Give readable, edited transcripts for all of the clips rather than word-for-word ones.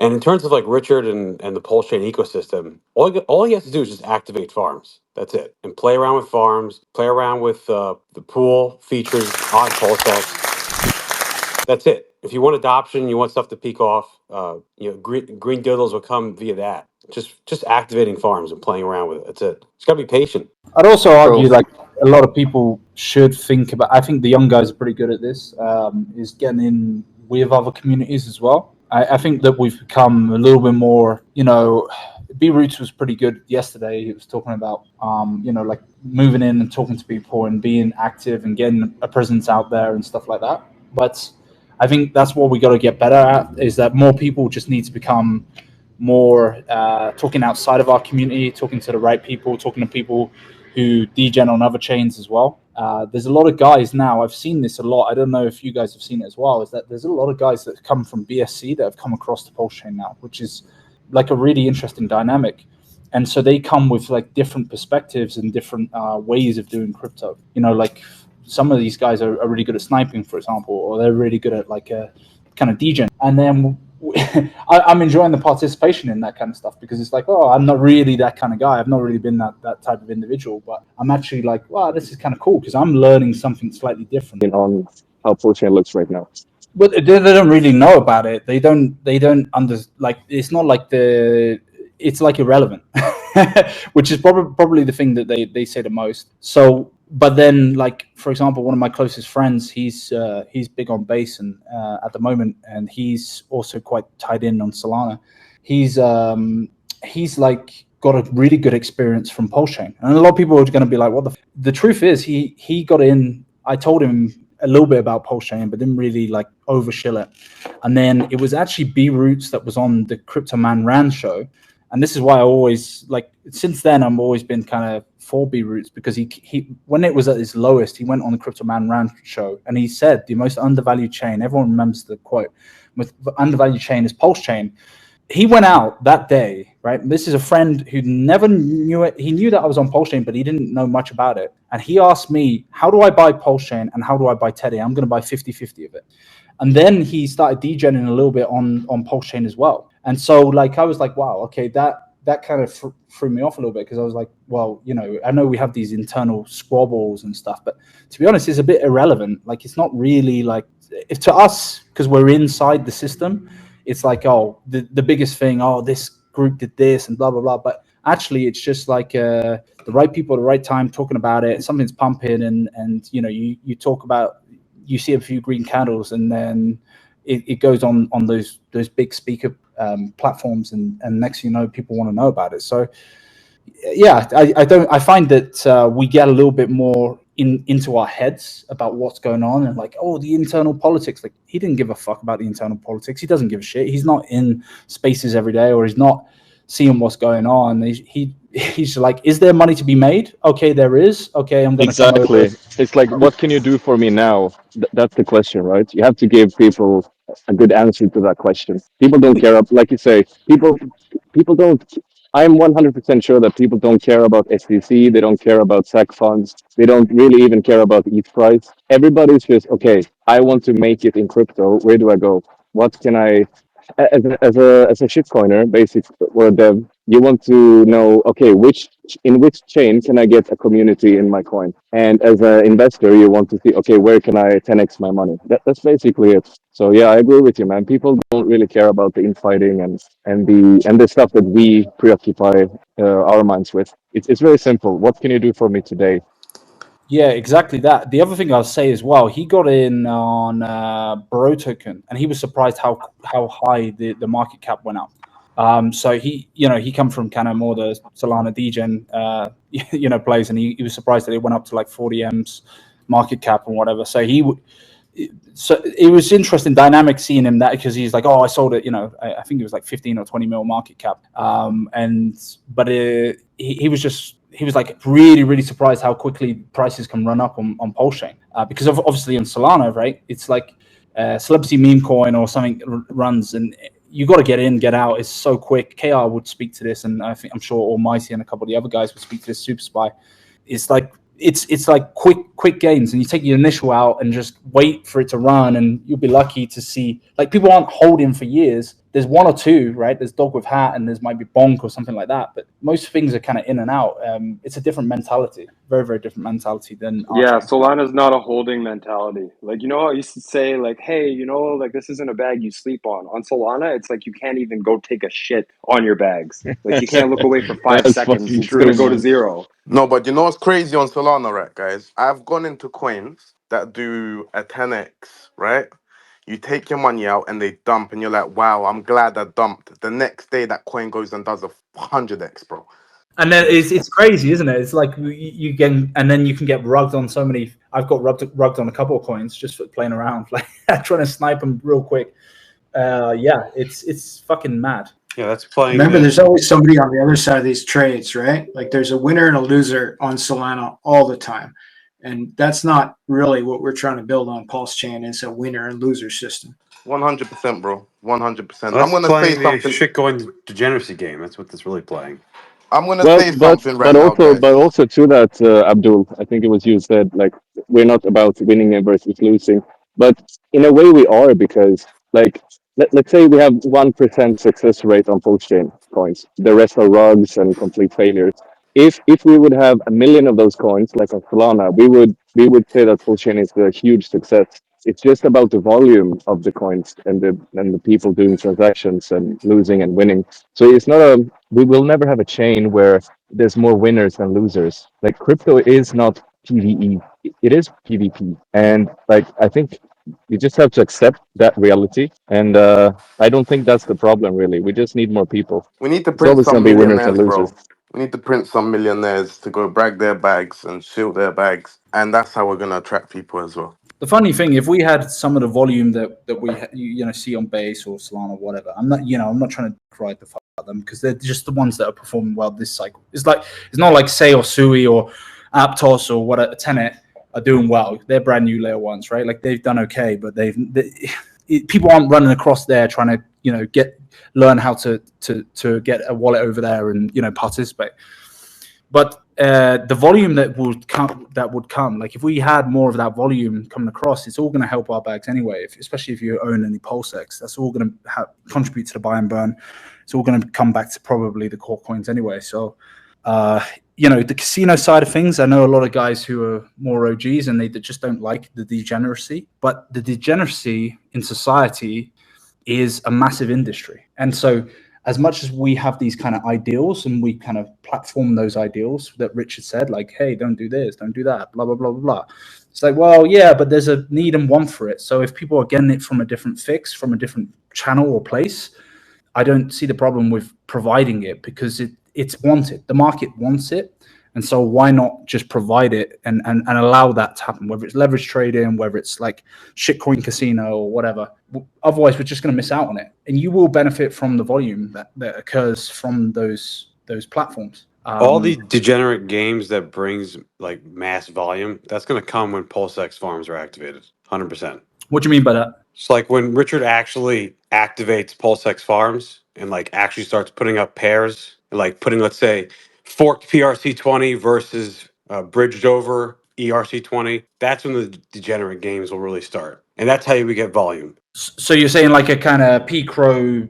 And in terms of like Richard and the Pulsechain ecosystem, all he has to do is just activate farms. That's it. And play around with farms, play around with the pool features on Pulsex. That's it. If you want adoption, you want stuff to peak off, green doodles will come via that. Just activating farms and playing around with it. That's it. Just gotta be patient. I'd also argue like a lot of people should think about. I think the young guys are pretty good at this. Is getting in with other communities as well. I think that we've become a little bit more, B Roots was pretty good yesterday. He was talking about, like moving in and talking to people and being active and getting a presence out there and stuff like that. But I think that's what we got to get better at, is that more people just need to become more talking outside of our community, talking to the right people, talking to people who degen on other chains as well. There's a lot of guys now, I've seen this a lot, I don't know if you guys have seen it as well, is that there's a lot of guys that come from BSC that have come across the Pulsechain now, which is like a really interesting dynamic. And so they come with like different perspectives and different ways of doing crypto. Like some of these guys are really good at sniping, for example, or they're really good at like a kind of degen. And then I'm enjoying the participation in that kind of stuff, because it's like, oh, I'm not really that kind of guy. I've not really been that type of individual, but I'm actually like, wow, this is kind of cool because I'm learning something slightly different on how Pulsechain looks right now. But they don't really know about it. They don't like, it's not like it's like irrelevant, which is probably the thing that they say the most. So, but then, like, for example, one of my closest friends, he's big on base and at the moment, and he's also quite tied in on Solana. He's like got a really good experience from Pulsechain, and a lot of people are going to be like, "What the truth is, he got in." I told him a little bit about Pulsechain, but didn't really like overshill it. And then it was actually B Roots that was on the Crypto Man Ran show. And this is why I always, like, since then, I've always been kind of for B Roots, because he when it was at its lowest, he went on the Crypto Man Ran show and he said the most undervalued chain, everyone remembers the quote, with the undervalued chain is Pulsechain. He went out that day, right? This is a friend who never knew it. He knew that I was on Pulsechain, but he didn't know much about it. And he asked me, how do I buy Pulsechain and how do I buy Teddy? I'm going to buy 50-50 of it. And then he started degening a little bit on Pulsechain as well. And so, like, I was like, wow, okay, that kind of threw me off a little bit, because I was like, well, I know we have these internal squabbles and stuff, but to be honest, it's a bit irrelevant. Like, it's not really like, if to us, because we're inside the system, it's like, oh, the biggest thing, oh, this group did this and blah, blah, blah. But actually, it's just like the right people at the right time talking about it. Something's pumping and you talk about, you see a few green candles, and then it goes on those big speaker platforms, and next thing you know, people want to know about it. So yeah, I find that we get a little bit more into our heads about what's going on, and like, oh, the internal politics. Like, he didn't give a fuck about the internal politics. He doesn't give a shit. He's not in spaces every day, or he's not seeing what's going on. He's like, is there money to be made? Okay, there is. Okay, I'm going to come over. It's like, what can you do for me now? That's the question, right? You have to give people a good answer to that question. People don't care, like you say, people don't. I'm 100% sure that people don't care about SEC. They don't care about SEC funds. They don't really even care about ETH price. Everybody's just, okay, I want to make it in crypto. Where do I go? What can I, as a shitcoiner, basically, or a dev, you want to know, okay, in which chain can I get a community in my coin? And as an investor, you want to see, okay, where can I 10x my money? That's basically it. So yeah, I agree with you, man. People don't really care about the infighting and the stuff that we preoccupy our minds with. It's very simple. What can you do for me today? Yeah, exactly that. The other thing I'll say as well, he got in on Bro Token, and he was surprised how high the market cap went up. So he come from kind of more the Solana degen plays, and he was surprised that it went up to like 40 M's market cap and whatever. So it was interesting dynamic seeing him, that because he's like, oh, I sold it, I think it was like 15 or 20 mil market cap. He was like really, really surprised how quickly prices can run up on Pulsechain, because obviously on Solana, right? It's like celebrity meme coin or something runs, and you got to get in, get out. It's so quick. KR would speak to this, and I'm sure Almighty and a couple of the other guys would speak to this. Super Spy. It's like it's like quick gains, and you take your initial out and just wait for it to run, and you'll be lucky to see. Like, people aren't holding for years. there's one or two, right? There's dog with hat and there's might be bonk or something like that. But most things are kind of in and out. It's a different mentality, very, very different mentality than our Yeah, chain. Solana's not a holding mentality. Like, you know, I used to say, like, hey, you know, like this isn't a bag you sleep on. On Solana, it's like you can't even go take a shit on your bags. Like, you can't look away for 5 That's seconds. fucking It's gonna true, go to man. zero. No, but you know what's crazy on Solana, right, guys? I've gone into coins that do a 10x, right? You take your money out and they dump, and you're like, wow, I'm glad I dumped. The next day, that coin goes and does a 100x, bro. And then it's crazy, isn't it? It's like you get, and then you can get rugged on so many. I've got rugged on a couple of coins just for playing around, like trying to snipe them real quick. Yeah, it's fucking mad. Yeah, that's playing. Remember, there's always somebody on the other side of these trades, right? Like there's a winner and a loser on Solana all the time. And that's not really what we're trying to build on Pulsechain. It's a winner and loser system. 100%, bro. 100%. That's I'm gonna say playing the something. shitcoin degeneracy game. That's what that's really playing. I'm gonna Well, say something right now, guys. but also to that, Abdul, I think it was you said like we're not about winning versus losing, but in a way we are because like let's say we have 1% success rate on Pulsechain coins, the rest are rugs and complete failures. If we would have a million of those coins like on Solana, we would say that Pulsechain is a huge success. It's just about the volume of the coins and the people doing transactions and losing and winning. So it's not a we will never have a chain where there's more winners than losers. Like crypto is not PVE, it is PvP. And like I think you just have to accept that reality. And I don't think that's the problem really. We just need more people. We need to It's print always some gonna be winners and millionaires, losers. bro. We need to print some millionaires to go brag their bags and shield their bags. And that's how we're gonna attract people as well. The funny thing, if we had some of the volume that we see on Base or Solana or whatever, I'm not trying to cry the fuck out them because they're just the ones that are performing well this cycle. It's not like Say or Sui or Aptos or what Tenet are doing well. They're brand new layer ones, right? Like they've done okay, but people aren't running across there trying to learn how to get a wallet over there and participate. But the volume that would come, like if we had more of that volume coming across, it's all going to help our bags anyway. Especially if you own any Pulsex, that's all going to contribute to the buy and burn. It's all going to come back to probably the core coins anyway. So, the casino side of things, I know a lot of guys who are more OGs and they just don't like the degeneracy. But the degeneracy in society is a massive industry, and so as much as we have these kind of ideals and we kind of platform those ideals that Richard said, like, hey, don't do this, don't do that, blah, blah, blah, blah, blah. It's like, well, yeah, but there's a need and want for it. So if people are getting it from a different fix, from a different channel or place, I don't see the problem with providing it because it's wanted. The market wants it. And so why not just provide it and allow that to happen, whether it's leverage trading, whether it's like shitcoin casino or whatever. Otherwise, we're just going to miss out on it. And you will benefit from the volume that occurs from those platforms. All the degenerate games that brings like mass volume, that's going to come when Pulsex farms are activated. 100%. What do you mean by that? It's like when Richard actually activates Pulsex farms and like actually starts putting up pairs, like putting, let's say, forked PRC20 versus bridged over ERC20. That's when the degenerate games will really start. And that's how we get volume. So you're saying like a kind of P-Crow,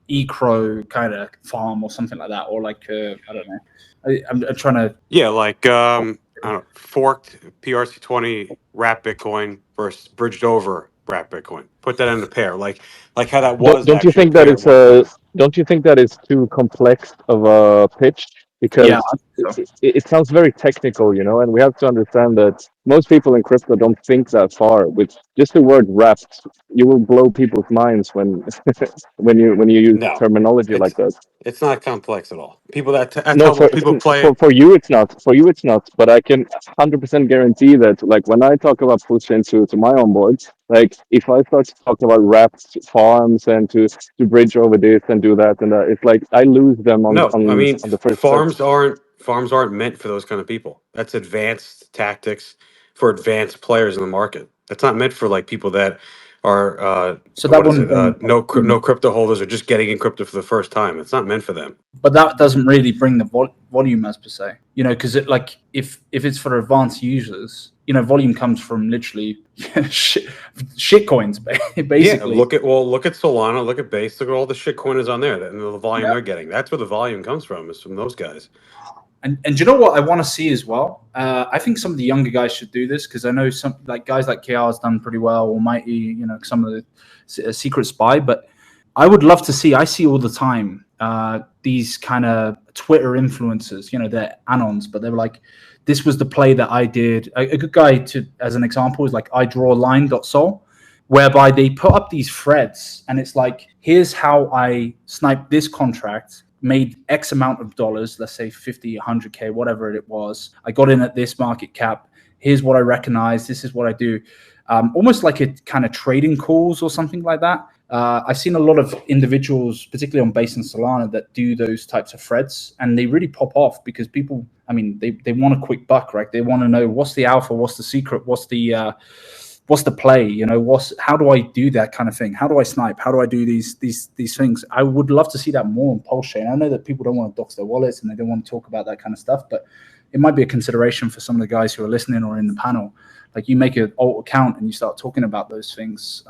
E-Crow kind of farm or something like that, or like, I don't know. I'm trying to... Yeah, like, I don't know, forked PRC20 wrap Bitcoin versus bridged over wrap Bitcoin. Put that in a pair, like how that was. Don't you actually think a that pair it's at one point. don't you think that it's too complex of a pitch? Because Yeah. it sounds very technical, and we have to understand that most people in crypto don't think that far. With just the word wrapped, you will blow people's minds when when you use No, terminology like that. it's not complex at all. People that's No, how people play it. for you it's not. For you it's not. But I can 100% guarantee that, like when I talk about pushing to my onboards, like if I start to talk about wrapped farms and to bridge over this and do that and that, it's like I lose them No, I mean on the first step. farms aren't meant for those kind of people. That's advanced tactics for advanced players in the market. That's not meant for like people that are So that what is it? wouldn't No crypto holders are just getting in crypto for the first time. It's not meant for them. but that doesn't really bring the volume as per se, because if it's for advanced users, volume comes from literally shit coins, basically. Yeah, look at Solana, look at Base, look at all the shit coiners on there, and the volume they're getting. That's where the volume comes from, is from those guys. And you know what I want to see as well? I think some of the younger guys should do this, because I know some guys like KR has done pretty well, or Mighty, some of the Secret Spy. But I would love to see. I see all the time these kind of Twitter influencers. They're anons, but they're like, this was the play that I did. A good guy as an example is like idrawline.sol, whereby they put up these threads, and it's like, here's how I sniped this contract, made X amount of dollars, let's say 50, 100K, whatever it was. I got in at this market cap. Here's what I recognize. This is what I do. Almost like a kind of trading calls or something like that. I've seen a lot of individuals, particularly on Base and Solana, that do those types of threads, and they really pop off because people, they want a quick buck, right? They want to know what's the alpha, what's the secret, what's the play, how do I do that kind of thing? How do I snipe? How do I do these things? I would love to see that more on Pulsechain. I know that people don't want to dox their wallets and they don't want to talk about that kind of stuff, but it might be a consideration for some of the guys who are listening or in the panel. Like, you make an alt account and you start talking about those things.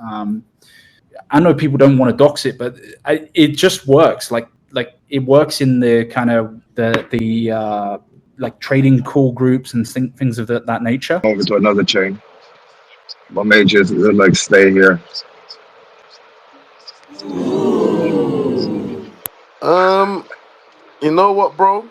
I know people don't want to dox it, but it just works. Like it works in the kind of the like trading call groups and things of that nature. Over to another chain. What made you like stay here? You know what, bro?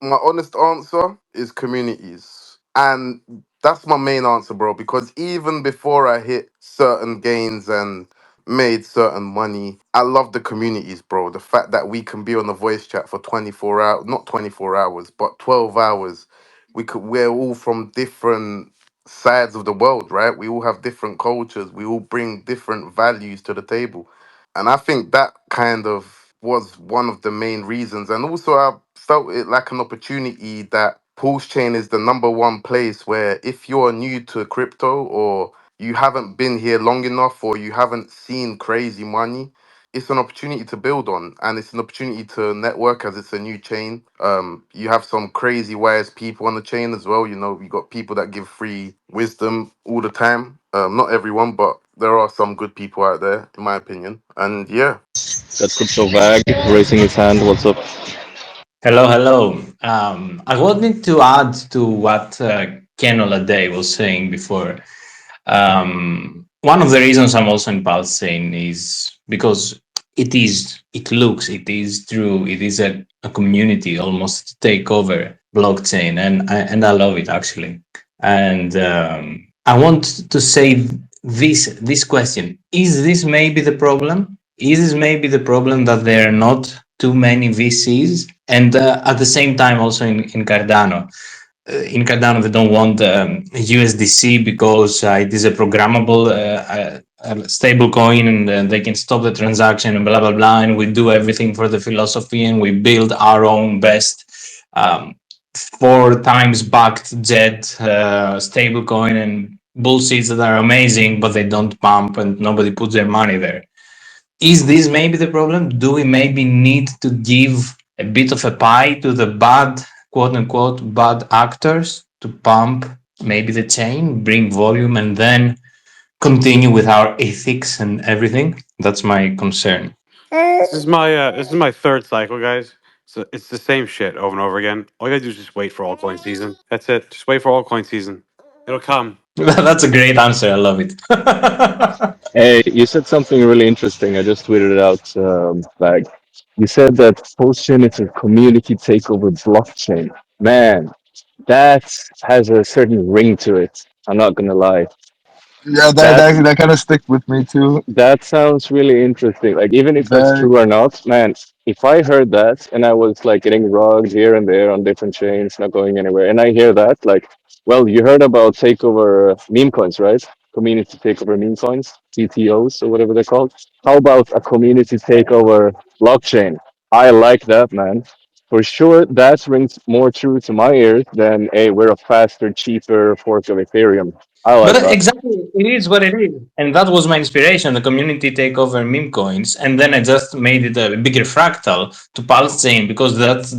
My honest answer is communities. And that's my main answer, bro, because even before I hit certain gains and made certain money, I love the communities, bro. The fact that we can be on the voice chat for 24 hours, not 24 hours, but 12 hours. We're all from different sides of the world, right? We all have different cultures. We all bring different values to the table. And I think that kind of was one of the main reasons. And also, I felt it like an opportunity that Pulse Chain is the number one place where, if you're new to crypto, or you haven't been here long enough, or you haven't seen crazy money, it's an opportunity to build on, and it's an opportunity to network, as it's a new chain. You have some crazy wise people on the chain as well. You got people that give free wisdom all the time. Not everyone, but there are some good people out there, in my opinion. And yeah, That's Crypto Vag raising his hand. What's up? Hello. I wanted to add to what Ken Oladay was saying before. One of the reasons I'm also in Pulsechain is because it is true. It is a community, almost take over blockchain, and I love it, actually. And I want to say this question: is this maybe the problem? Is this maybe the problem that there are not too many VCs? And at the same time, also in Cardano. In Cardano, they don't want USDC because it is a programmable stable coin, and they can stop the transaction and blah, blah, blah. And we do everything for the philosophy, and we build our own best 4 times backed jet stable coin and bullshits that are amazing, but they don't pump and nobody puts their money there. Is this maybe the problem? Do we maybe need to give a bit of a pie to the bad, quote unquote, bad actors to pump maybe the chain, bring volume, and then continue with our ethics and everything? That's my concern. This is my third cycle, guys. So it's the same shit over and over again. All you gotta do is just wait for altcoin season. That's it. Just wait for altcoin season. It'll come. That's a great answer. I love it. Hey, you said something really interesting. I just tweeted it out. Like, you said that Pulsechain is a community takeover blockchain. Man, that has a certain ring to it. I'm not gonna lie. Yeah, that kind of stick with me too. That sounds really interesting. Like, even if that's Very. true or not, man, if I heard that and I was like getting rugged here and there on different chains, not going anywhere, and I hear that, like, well, you heard about takeover meme coins, right? Community takeover meme coins, CTOs or whatever they're called. How about a community takeover blockchain? I like that, man. For sure, that rings more true to my ears than, hey, we're a faster, cheaper fork of Ethereum. I like But that. exactly, it is what it is. And that was my inspiration, the community takeover meme coins. And then I just made it a bigger fractal to Pulsechain, because that's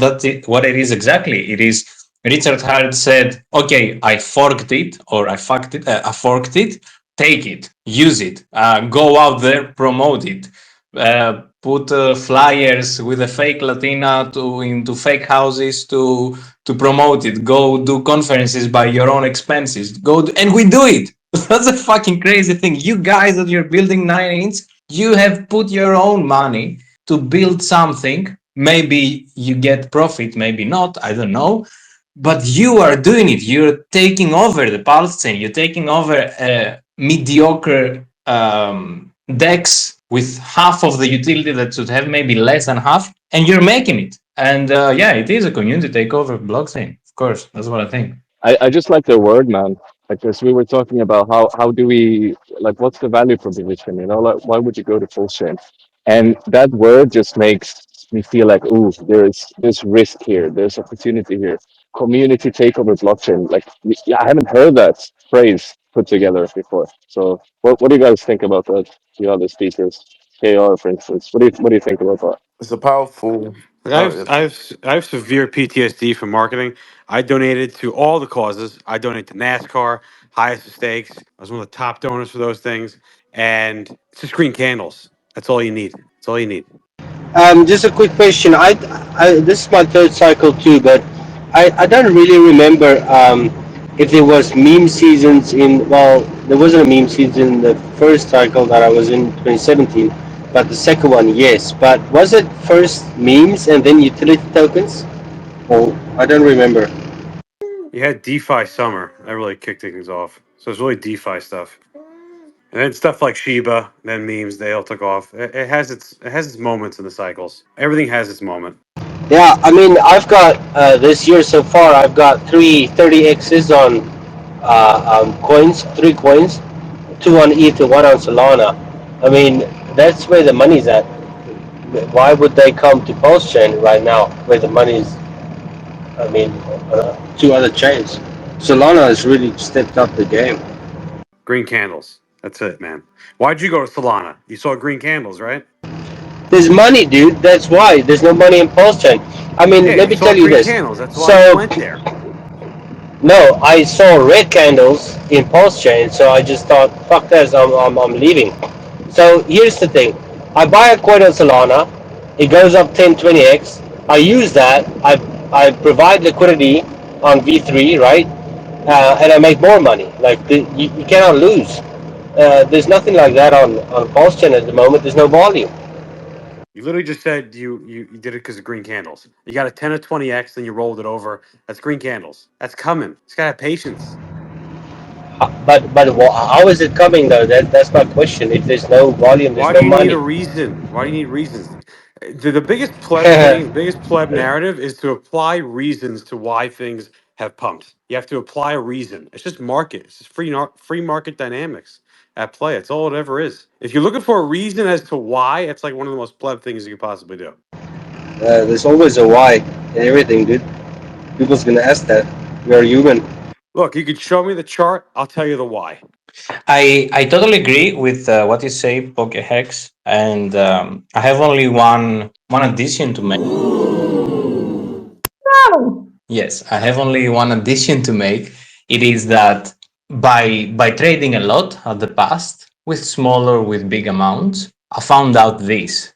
what it is exactly. It is Richard Hart said, "Okay, I forked it, or I fucked it. I forked it. Take it, use it, go out there, promote it, put flyers with a fake Latina into fake houses to promote it. Go do conferences by your own expenses. And we do it. That's a fucking crazy thing. You guys that you're building 9-inch, you have put your own money to build something. Maybe you get profit, maybe not. I don't know, but you are doing it. You're taking over the pulse chain. You're taking over a mediocre DEX with half of the utility that should have maybe less than half, and you're making it. And yeah, it is a community takeover blockchain. Of course, that's what I think. I just like the word, man. Like, as we were talking about how do we, like, what's the value proposition, you know, like, why would you go to full chain? And that word just makes me feel like, ooh, there's risk here, there's opportunity here. Community takeover blockchain. Like, yeah, I haven't heard that phrase put together before. So what do you guys think about that? The other speakers, KR, for instance. What do you think about that? It's a powerful. Like Oh, yeah. I have severe PTSD from marketing. I donated to all the causes. I donated to NASCAR, highest of stakes. I was one of the top donors for those things. And it's just green candles. That's all you need. That's all you need. Just a quick question. This is my third cycle too, but I don't really remember if there was meme seasons in. Well, there wasn't a meme season in the first cycle that I was in 2017, but the second one, yes. But was it first memes and then utility tokens? Oh, I don't remember. You had DeFi summer. That really kicked things off. So it's really DeFi stuff. And then stuff like Shiba, then memes, they all took off. It has its moments in the cycles. Everything has its moment. Yeah, I mean, I've got this year so far. I've got 30x's on coins, 3 coins, 2 on ETH and 1 on Solana. I mean, that's where the money's at. Why would they come to Pulse Chain right now, where the money's? I mean, 2 other chains. Solana has really stepped up the game. Green candles. That's it, man. Why'd you go to Solana? You saw green candles, right? There's money, dude. That's why there's no money in Pulse Chain. I mean, Yeah, let you me saw tell you green this. candles. That's why you So went there. no, I saw red candles in Pulse Chain, so I just thought, fuck this, I'm leaving. So here's the thing. I buy a coin on Solana, it goes up 10, 20x. I use that, I provide liquidity on V3, right? And I make more money. Like, you cannot lose. There's nothing like that on Pulse Chain at the moment. There's no volume. You literally just said you did it because of green candles. You got a 10 or 20x, then you rolled it over. That's green candles. That's coming. Just gotta have patience. But how is it coming though? That's my question. If there's no volume, there's Why do no you need a money. reason? Why do you need reasons? The biggest pleb thing, the biggest pleb narrative is to apply reasons to why things have pumped. You have to apply a reason. It's just market. It's just free market dynamics at play. It's all it ever is. If you're looking for a reason as to why, it's like one of the most pleb things you could possibly do. There's always a why in everything, dude. People's gonna ask that. We are human. Look, you could show me the chart. I'll tell you the why. I totally agree with what you say, PokeHex, and I have only one addition to make. Yes, I have only one addition to make. It is that by trading a lot at the past with small or with big amounts, I found out this.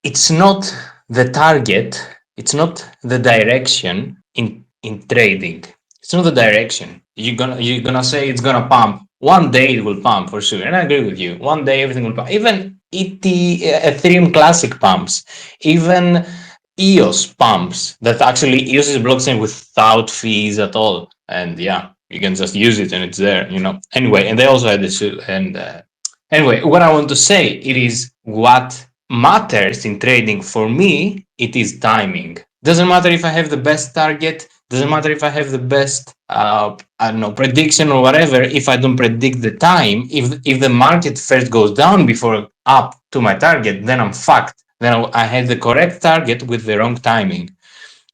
It's not the target, it's not the direction in trading. It's not the direction. You're gonna say it's gonna pump. One day it will pump for sure, and I agree with you. One day everything will pump. Even Ethereum Classic pumps. Even EOS pumps. That actually EOS is a blockchain without fees at all, and yeah, you can just use it and it's there. Anyway, and they also had this and. Anyway, what I want to say, it is what matters in trading for me, it is timing. Doesn't matter if I have the best target, doesn't matter if I have the best, I don't know, prediction or whatever, if I don't predict the time, if the market first goes down before up to my target, then I'm fucked. Then I had the correct target with the wrong timing.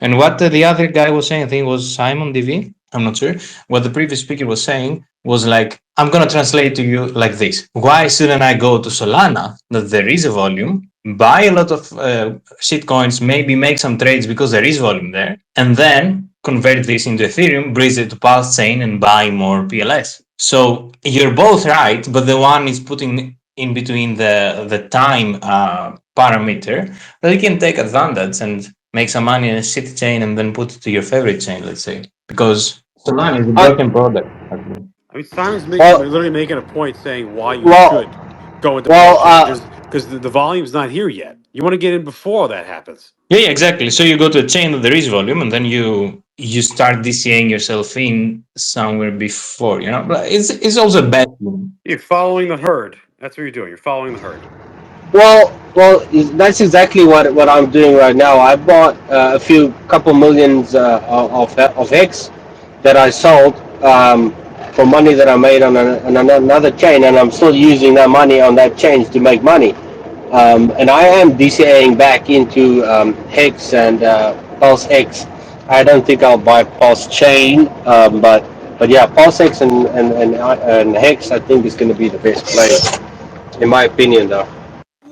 And what the other guy was saying, I think it was Simon DV, I'm not sure. What the previous speaker was saying was like, I'm going to translate to you like this. Why shouldn't I go to Solana, that there is a volume, buy a lot of shit coins, maybe make some trades because there is volume there, and then convert this into Ethereum, bridge it to Pulsechain, and buy more PLS. So you're both right, but the one is putting in between the time parameter that you can take advantage and make some money in a shitty chain and then put it to your favorite chain, let's say. Because Solana is a broken product, actually. I mean, Simon's Well, literally making a point saying why you well, should go into well. Pulse Chain because the volume's not here yet. You want to get in before all that happens. Yeah, exactly. So you go to a chain that there is volume, and then you start DCAing yourself in somewhere before. But it's also a bad thing. You're following the herd. That's what you're doing. You're following the herd. Well, that's exactly what I'm doing right now. I bought a couple millions of X that I sold for money that I made on another chain, and I'm still using that money on that chain to make money. And I am DCAing back into Hex and Pulse X. I don't think I'll buy Pulse Chain, but yeah, Pulse X and Hex I think is going to be the best play, in my opinion, though.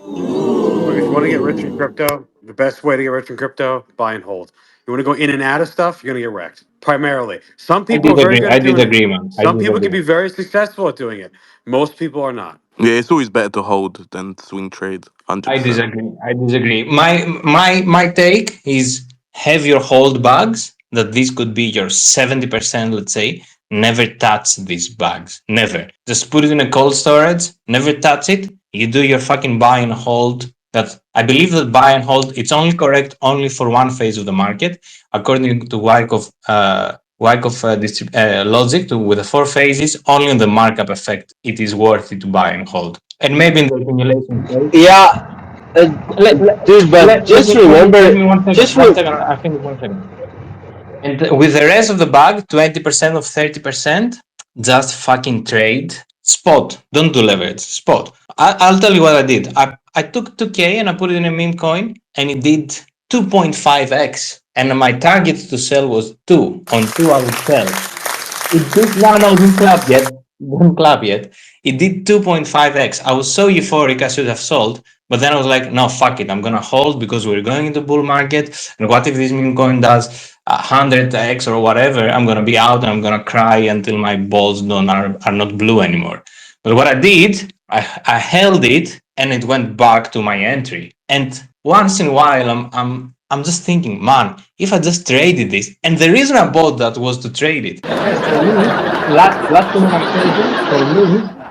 Look, if you want to get rich in crypto, the best way to get rich in crypto, buy and hold. You want to go in and out of stuff, you're going to get wrecked. Primarily. Some people are very good I at doing it. disagree, man. I Some people can disagree. be very successful at doing it. Most people are not. Yeah, it's always better to hold than swing trade. I 100%. disagree. I disagree. My take is have your hold bags. That this could be your 70%. Let's say never touch these bags. Never. Just put it in a cold storage. Never touch it. You do your fucking buy and hold. That I believe that buy and hold. It's only correct only for one phase of the market, according to Wyckoff. Logic with the four phases. Only on the markup effect, it is worth it to buy and hold. And maybe in the accumulation phase. Yeah, dude, but just remember, let me 1 second. 1 second. I think 1 second. And with the rest of the bag, 20% of 30%, just fucking trade spot. Don't do leverage. Spot. I'll tell you what I did. I took 2K and I put it in a meme coin, and it did 2.5x. And my target to sell was 2. On 2, I would sell. It did no, didn't clap yet. Didn't clap yet. It did 2.5x. I was so euphoric I should have sold, but then I was like, no, fuck it. I'm gonna hold because we're going into bull market. And what if this meme coin does 100x or whatever? I'm gonna be out and I'm gonna cry until my balls are not blue anymore. But what I did, I held it and it went back to my entry. And once in a while, I'm just thinking, man, if I just traded this, and the reason I bought that was to trade it. For me, last thing I'm trading, for me,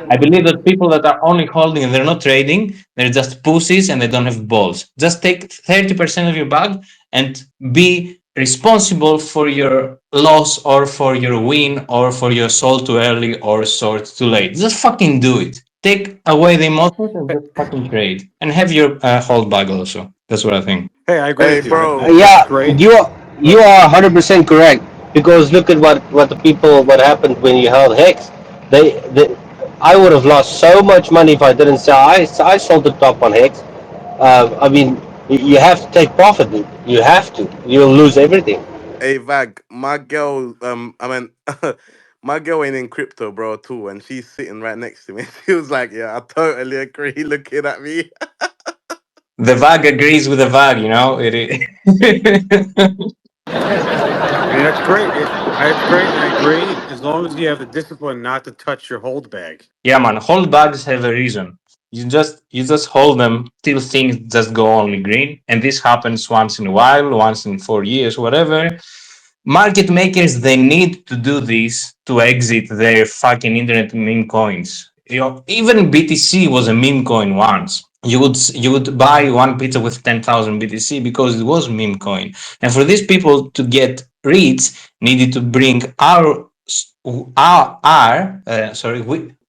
I believe that people that are only holding and they're not trading, they're just pussies and they don't have balls. Just take 30% of your bag and be responsible for your loss or for your win or for your sold too early or sold too late. Just fucking do it. Take away the emotions and just fucking trade. And have your hold bag also. That's what I think. Hey, I agree Hey, with you. bro. This is Yeah, great. you are 100% correct, because look at what happened when you held Hex. They I would have lost so much money if I didn't sell. I sold the top on Hex. I mean, you have to take profit, dude. You have to. You'll lose everything. Hey, Vag, my girl, my girl ain't in crypto, bro, at all, and she's sitting right next to me. She was like, "Yeah, I totally agree." Looking at me. The VAG agrees with the VAG, you know? I mean, that's great. It's great, and I agree. As long as you have the discipline not to touch your hold bag. Yeah, man, hold bags have a reason. You just hold them till things just go only green. And this happens once in a while, once in 4 years, whatever. Market makers, they need to do this to exit their fucking internet meme coins. Even BTC was a meme coin once. You would buy one pizza with 10,000 BTC because it was meme coin. And for these people to get rich, needed to bring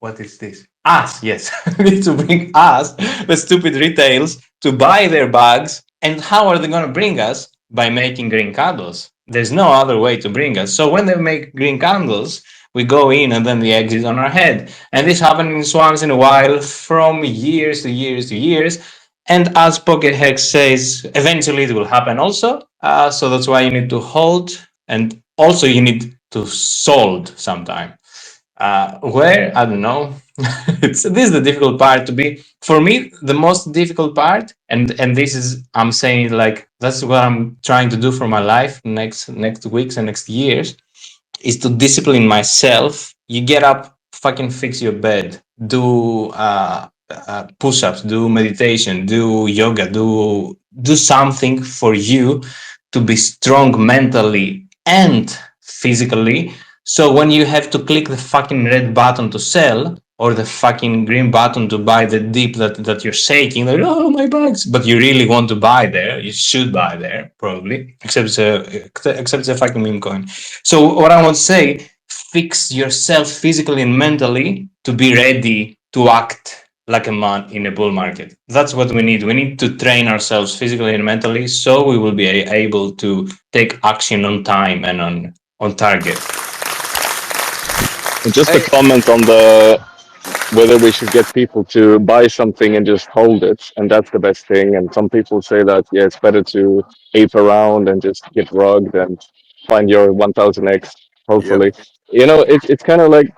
what is this? Us, yes. Need to bring us, the stupid retails, to buy their bags. And how are they going to bring us? By making green candles. There's no other way to bring us. So when they make green candles, we go in and then the exit on our head. And this happens once in a while from years to years to years. And as Pocket Hex says, eventually it will happen also. So that's why you need to hold, and also you need to sold sometime. Where? I don't know. This is the difficult part to be for me. The most difficult part, and this is I'm saying like that's what I'm trying to do for my life next weeks and next years is to discipline myself. You get up, fucking fix your bed, do push-ups, do meditation, do yoga, do something for you to be strong mentally and physically. So when you have to click the fucking red button to sell or the fucking green button to buy the dip that you're shaking, like, oh my bags, but you really want to buy there, you should buy there probably, except it's a fucking meme coin. So what I want to say, fix yourself physically and mentally to be ready to act like a man in a bull market. That's what we need. We need to train ourselves physically and mentally so we will be able to take action on time and on target. And just a Hey, comment on the whether we should get people to buy something and just hold it, and that's the best thing. And some people say that yeah, it's better to ape around and just get rugged and find your 1000x. yep, Hopefully, it's kind of like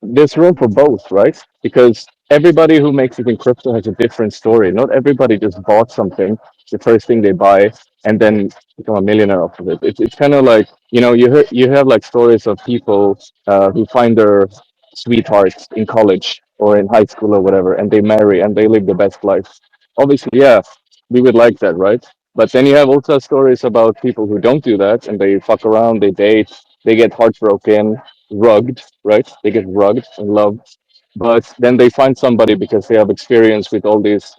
there's room for both, right? Because everybody who makes it in crypto has a different story. Not everybody just bought something, the first thing they buy, and then become a millionaire off of it. It's kind of like you have like stories of people who find their sweethearts in college or in high school or whatever, and they marry and they live the best life. Obviously, yeah, we would like that, right? But then you have also stories about people who don't do that and they fuck around, they date, they get heartbroken, rugged, right? They get rugged and loved, but then they find somebody because they have experience with all these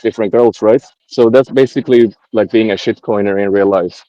different girls, right? So that's basically like being a shitcoiner in real life.